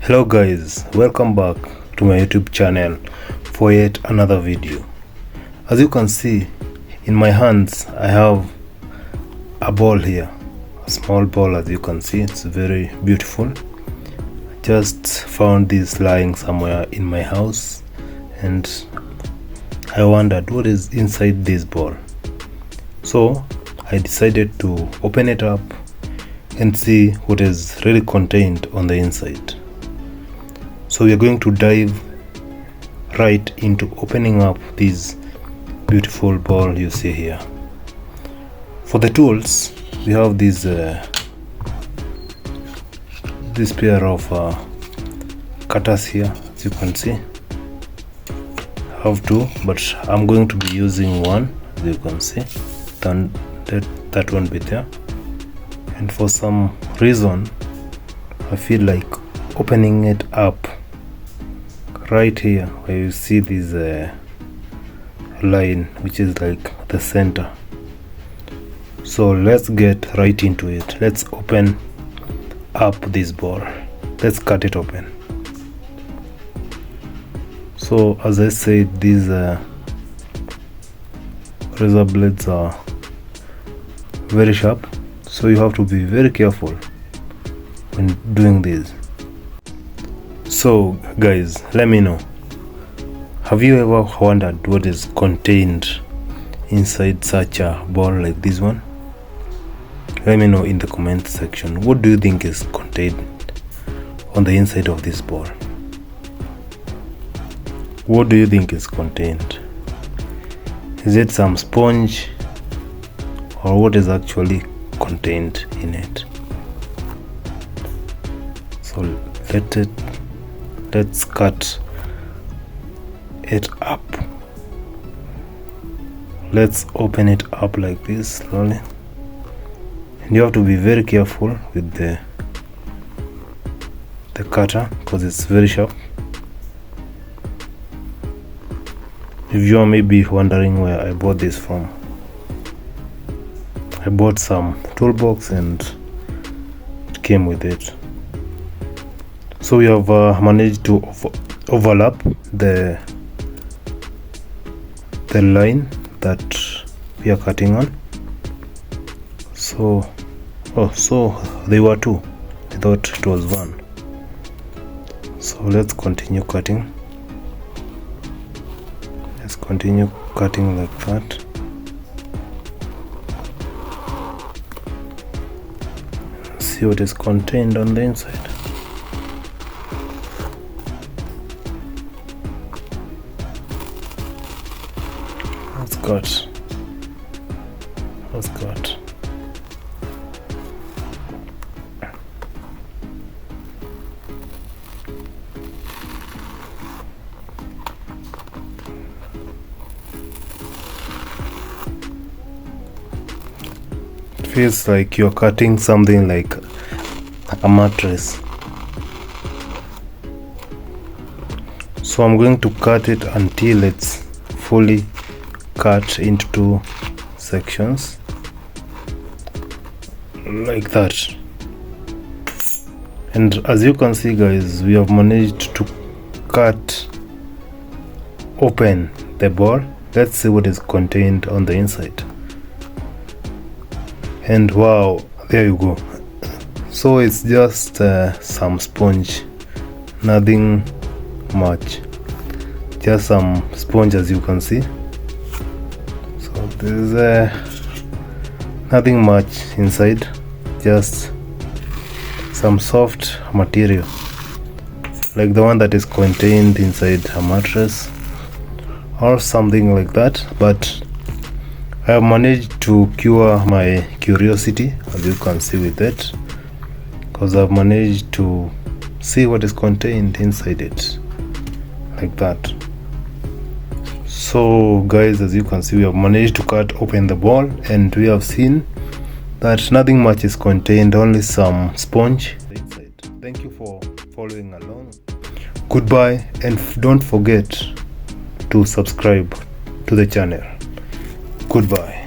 Hello guys, welcome back to my YouTube channel for yet another video. As you can see in my hands, I have a ball here, a small ball. As you can see, it's very beautiful. I just found this lying somewhere in my house and I wondered what is inside this ball. So I decided to open it up and see what is really contained on the inside. So we are going to dive right into opening up this beautiful ball you see here. For the tools, we have this pair of cutters here. As you can see, I have two, but I'm going to be using one. As you can see, then that one be there. And for some reason, I feel like opening it up right here where you see this line, which is like the center. So let's get right into it. Let's open up this ball. Let's cut it open. So as I said, these razor blades are very sharp, so you have to be very careful when doing this. So guys, let me know, have you ever wondered what is contained inside such a ball like this one? Let me know in the comment section. What do you think is contained on the inside of this ball? What do you think is contained? Is it some sponge, or what is actually contained in it? So let's cut it up. Let's open it up like this slowly, and you have to be very careful with the cutter because it's very sharp. If you are maybe wondering where I bought this from, I bought some toolbox and it came with it. So we have managed to overlap the line that we are cutting on. So they were two. I thought it was one. So let's continue cutting. Let's continue cutting like that. See what is contained on the inside. Let's cut. It feels like you're cutting something like a mattress. So I'm going to cut it until it's fully cut into two sections like that. And as you can see guys, we have managed to cut open the ball. Let's see what is contained on the inside. And wow, there you go. So it's just some sponge, nothing much, just some sponge as you can see. There's nothing much inside, just some soft material like the one that is contained inside a mattress or something like that. But I have managed to cure my curiosity, as you can see with it, because I've managed to see what is contained inside it like that. So guys, as you can see, we have managed to cut open the ball and we have seen that nothing much is contained, only some sponge inside. Thank you for following along. Goodbye, and don't forget to subscribe to the channel. Goodbye.